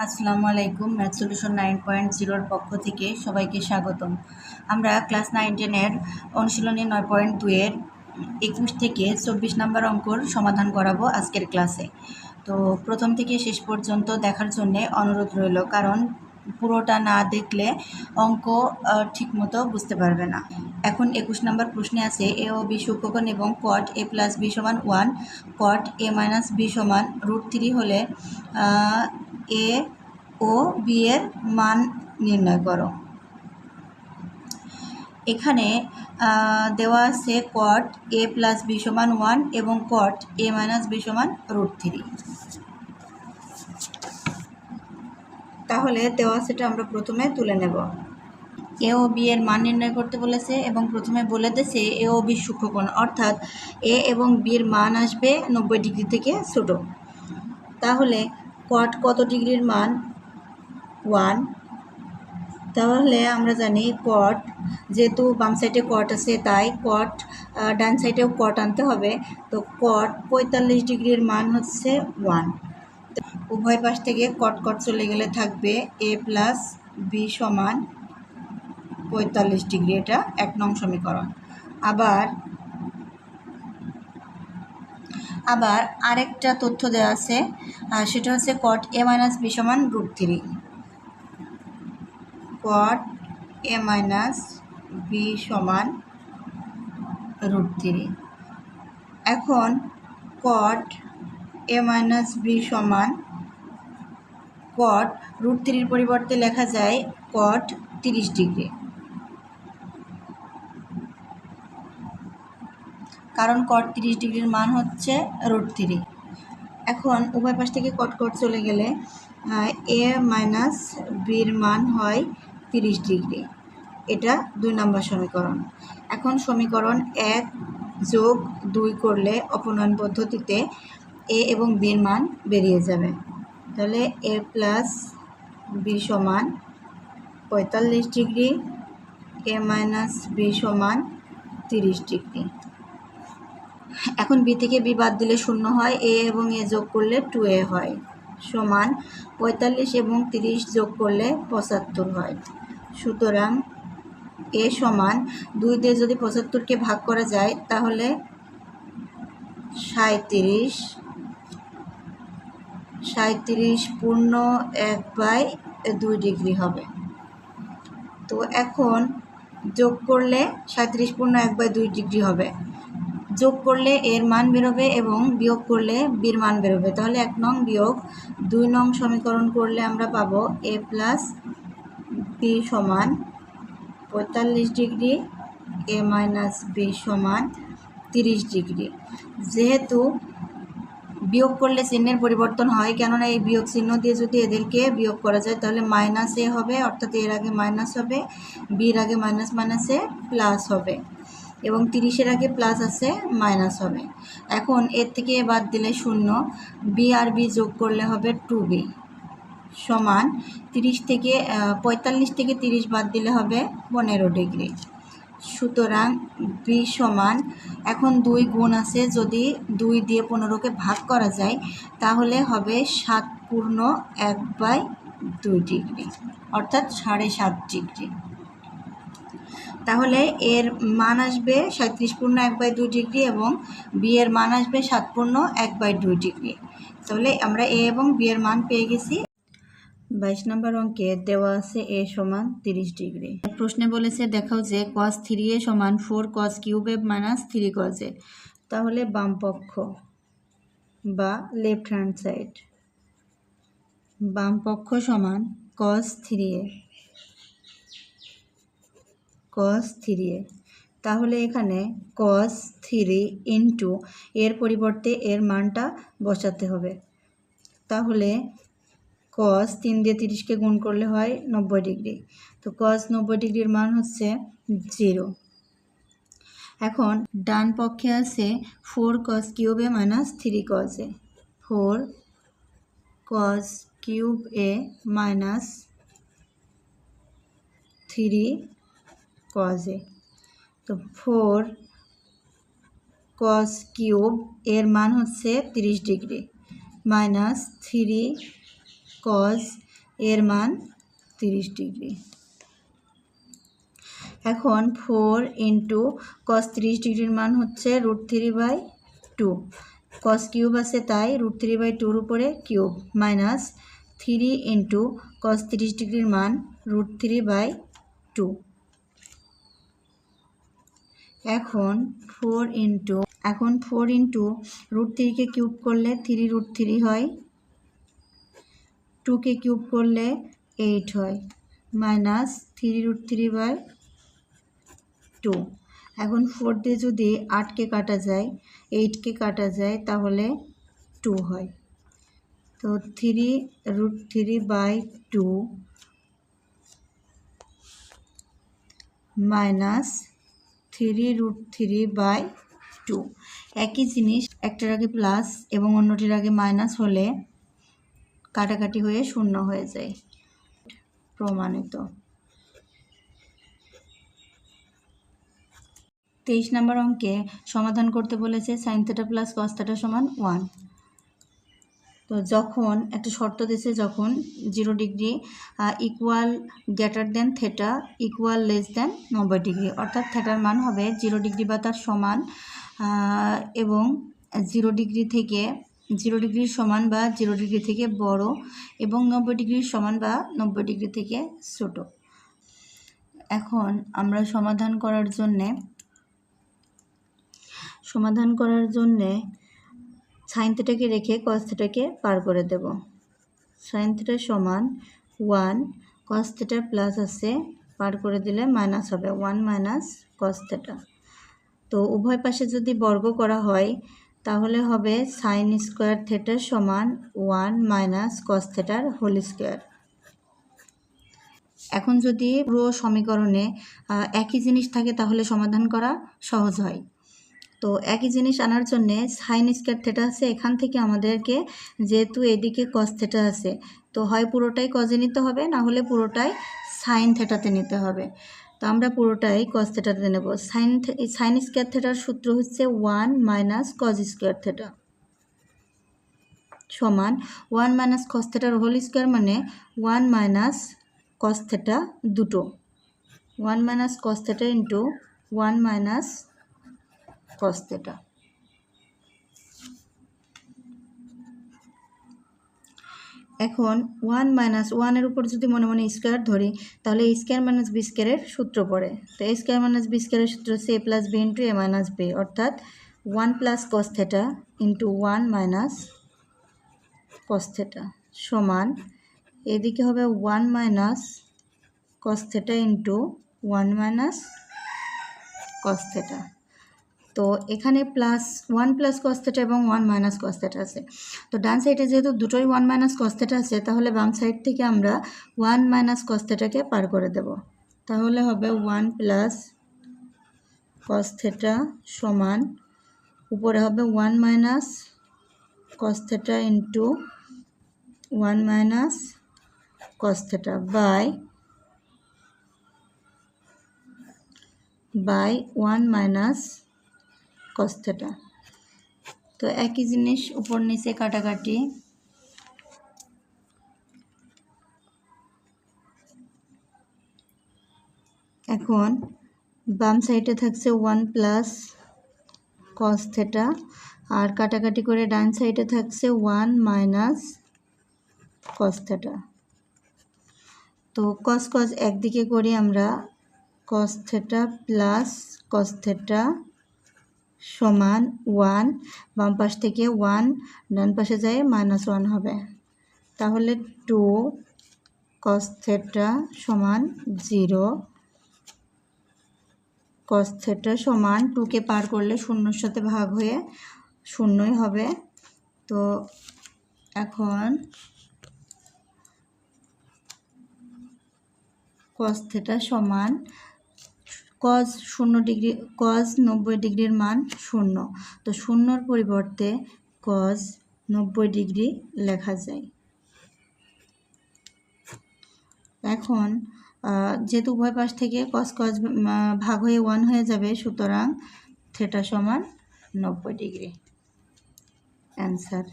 আসসালামু আলাইকুম। Math solution 9.0 পক্ষ থেকে সবাইকে স্বাগতম। আমরা ক্লাস 9-10 অনুশীলনী 9.2 21 থেকে 24 নম্বর অঙ্কর সমাধান করাবো আজকের ক্লাসে। তো প্রথম থেকে শেষ পর্যন্ত দেখার জন্য অনুরোধ রইল, কারণ পুরোটা না দেখলে অঙ্ক ঠিকমতো বুঝতে পারবে না। এখন 21 নম্বর প্রশ্নে আছে এ ও বি সূক্ষ্মকোণ এবং কট a + b = 1, caught a - b = √3 হলে এ ও বি এর মান নির্ণয় করো। এখানে দেওয়া আছে কট a + b = 1 এবং কট a - b = √3। তাহলে দেওয়া সেটা আমরা প্রথমে তুলে নেব। এ ও বি এর মান নির্ণয় করতে বলেছে এবং প্রথমে বলে দিয়েছে এ ও বি সূক্ষ্মকোণ, অর্থাৎ এ এবং বির মান আসবে 90 ডিগ্রি থেকে ছোট। তাহলে কট কত ডিগ্রির মান? 1। তাহলে আমরা জানি কট, যেহেতু বাম সাইডে কট আছে তাই কট ডান সাইডেও কট আনতে হবে। তো কট 45 ডিগ্রির মান হচ্ছে 1। উভয় পাশ থেকে কট কট চলে গেলে থাকবে a + b = 45 ডিগ্রি। এটা 1 নং সমীকরণ। আবার আরেকটা তথ্য দেওয়া আছে, সেটা হচ্ছে কট a - b = √3। Caught a - b = √3। এখন কট a - b কট √3-র পরিবর্তে লেখা যায় কট 30 ডিগ্রি, কারণ কট 30 ডিগ্রির মান হচ্ছে √3। এখন উভয় পাশ থেকে কট কট চলে গেলে a - bর মান হয় 30 ডিগ্রি। এটা 2 নম্বর সমীকরণ। এখন সমীকরণ 1 + 2 করলে অপনয়ন পদ্ধতিতে a এবং b এর মান বেরিয়ে যাবে। তাহলে a + b = 45 degree, a - b = 30 degree. এখন বি থেকে বি বাদ দিলে 0 হয়, এ এবং এ যোগ করলে 2a হয়, সমান 45 এবং 30 যোগ করলে 75 হয়। সুতরাং এ সমান 2 দিয়ে যদি 75কে ভাগ করা যায় তাহলে 37 পূর্ণ 1/2 ডিগ্রি হবে। তো এখন যোগ করলে 37 পূর্ণ 1/2 ডিগ্রি হবে। যোগ করলে এর মান বেরোবে এবং বিয়োগ করলে বির মান বেরোবে। তাহলে 1 নং বিয়োগ 2 নং সমীকরণ করলে আমরা পাবো a + b = 45 degree, a - b = 30 degree. যেহেতু বিয়োগ করলে চিহ্নের পরিবর্তন হয়, কেননা এই বিয়োগ চিহ্ন দিয়ে যদি এদেরকে বিয়োগ করা যায় তাহলে -a হবে, অর্থাৎ এর আগে মাইনাস হবে, বির আগে মাইনাসে প্লাস হবে এবং 30-এর আগে প্লাস আছে মাইনাস হবে। এখন এর থেকে বাদ দিলে 0, বি আর বি যোগ করলে হবে 2b সমান 45 থেকে 30 বাদ দিলে হবে 15 ডিগ্রি। সুতরাং বি সমান, এখন 2 গুণ আছে, যদি 2 দিয়ে 15কে ভাগ করা যায় তাহলে হবে 7 পূর্ণ 1/2 ডিগ্রি, অর্থাৎ 7.5 ডিগ্রি। তাহলে এর মান আসবে 37 পূর্ণ 1/2 ডিগ্রি এবং বি এর মান আসবে 7 পূর্ণ 1/2 ডিগ্রি। তাহলে আমরা এ এবং বি এর মান পেয়ে গেছি। 22 নম্বর অঙ্কে দেওয়া আছে a = 30 ডিগ্রি। প্রশ্নে বলেছে দেখাও যে cos 3a = 4 cos cube a - 3 cos a। তাহলে বাম পক্ষ বা লেফট হ্যান্ড সাইড, বাম পক্ষ সমান cos 3a। তাহলে এখানে cos 3 ইন্টু এর পরিবর্তে এর মানটা বসাতে হবে। তাহলে cos 3 দিয়ে 30কে গুণ করলে হয় 90 ডিগ্রি। তো cos 90 ডিগ্রির মান হচ্ছে 0। এখন ডান পক্ষে আছে 4 cos cube a - 3 cos a। 4 cos cube a - 3 cos a। তো 4 cos কিউব এর মান হচ্ছে 30 ডিগ্রি, -3 cos এর মান 30 ডিগ্রি। এখন 4 ইন্টু কস 30 ডিগ্রির মান হচ্ছে √3/2, কস কিউব আছে তাই √3/2 উপরে কিউব মাইনাস 3 ইন্টু কস 30 ডিগ্রির মান √3/2। এখন 4 ইন্টু √3কে কিউব করলে 3√3 হয়, 2কে কিউব করলে 8 হয়, মাইনাস 3√3/2। এখন 4 দিয়ে যদি 8কে কাটা যায়, 8কে কাটা যায় তাহলে 2 হয়। তো 3√3/2 মাইনাস 3√3/2। একই জিনিস একটার আগে প্লাস এবং অন্যটির আগে মাইনাস হলে কাটাকাটি হয়ে শূন্য হয়ে যায়। প্রমাণিত। 23 নম্বর অঙ্কে সমাধান করতে বলেছে sin θ প্লাস cos θ সমান 1। তো যখন একটা শর্ত দিয়েছে, যখন 0 degree equal greater than theta equal less than 90 degree, অর্থাৎ থেটার মান হবে 0 ডিগ্রি বা তার সমান এবং 0 ডিগ্রির সমান বা 0 ডিগ্রি থেকে বড় এবং 90 ডিগ্রির সমান বা 90 ডিগ্রি থেকে ছোট। এখন আমরা সমাধান করার জন্যে সাইন থেটাকে রেখে কস থেটাকে পার করে দেব। সাইন থেটা সমান 1, কস থেটা প্লাস আছে, পার করে দিলে মাইনাস হবে 1 মাইনাস কস থেটা। তো উভয় পাশে যদি বর্গ করা হয় তাহলে হবে সাইন স্কোয়ার থেটা সমান 1 মাইনাস কস থেটার হোল স্কোয়ার। এখন যদি পুরো সমীকরণে একই জিনিস থাকে তাহলে সমাধান করা সহজ হয়। তো একই জিনিস আনার জন্যে সাইন স্কোয়ার থেটা আছে, এখান থেকে আমাদেরকে যেহেতু এদিকে কস থেটা আছে তো হয় পুরোটাই কজে নিতে হবে, না হলে পুরোটাই সাইন থেটাতে নিতে হবে। তো আমরা পুরোটাই কস থেটাতে নেব। সাইন স্কোয়ার থেটার সূত্র হচ্ছে 1 মাইনাস কজ স্কোয়ার থেটা সমান 1 মাইনাস কস থেটার হোল স্কোয়ার, মানে 1 মাইনাস কস থেটা দুটো, 1 minus cos theta into 1 minus cos theta. এখন 1 মাইনাস 1-এর উপর যদি মনে মনে স্কোয়ার ধরি তাহলে a স্কোয়ার মাইনাস বি স্কোয়ারের সূত্র পড়ে। তো a স্কোয়ার মাইনাস বি স্কোয়ারের সূত্র হচ্ছে a plus B into A minus B, অর্থাৎ 1 plus cos theta into 1 minus cos theta সমান এদিকে হবে 1 minus cos theta into 1 minus cos theta. তো এখানে +1 প্লাস কস থেটা এবং 1 মাইনাস কস থেটা আছে। তো ডান সাইডে যেহেতু দুটোই 1 মাইনাস কস থেটা আছে তাহলে বাম সাইড থেকে আমরা 1 মাইনাস কস থেটাকে পার করে দেব। তাহলে হবে 1 প্লাস কস থেটা সমান উপরে হবে 1 minus cos theta into 1 minus cos theta by 1 minus cos theta. তো একই জিনিস উপর নিচে কাটাকাটি। এখন বাম সাইডে থাকছে 1 প্লাস কস থেটা আর কাটাকাটি করে ডান সাইডে থাকছে 1 মাইনাস কস থেটা। তো কস একদিকে করি আমরা, cos theta plus cos theta সমান 1, বাম পাশ থেকে 1 ডান পাশে যায় -1 হবে। তাহলে 2 কস থেটা সমান 0, কস থেটা সমান 2কে পার করলে শূন্যর সাথে ভাগ হয়ে শূন্যই হবে। তো এখন কস থেটা সমান কজ 90 ডিগ্রির মান 0, তো 0-র পরিবর্তে কজ 90 ডিগ্রি লেখা যায়। এখন যেহেতু উভয় পাশ থেকে কজ ভাগ হয়ে 1 হয়ে যাবে, সুতরাং থেটা সমান 90 ডিগ্রি। অ্যান্সার।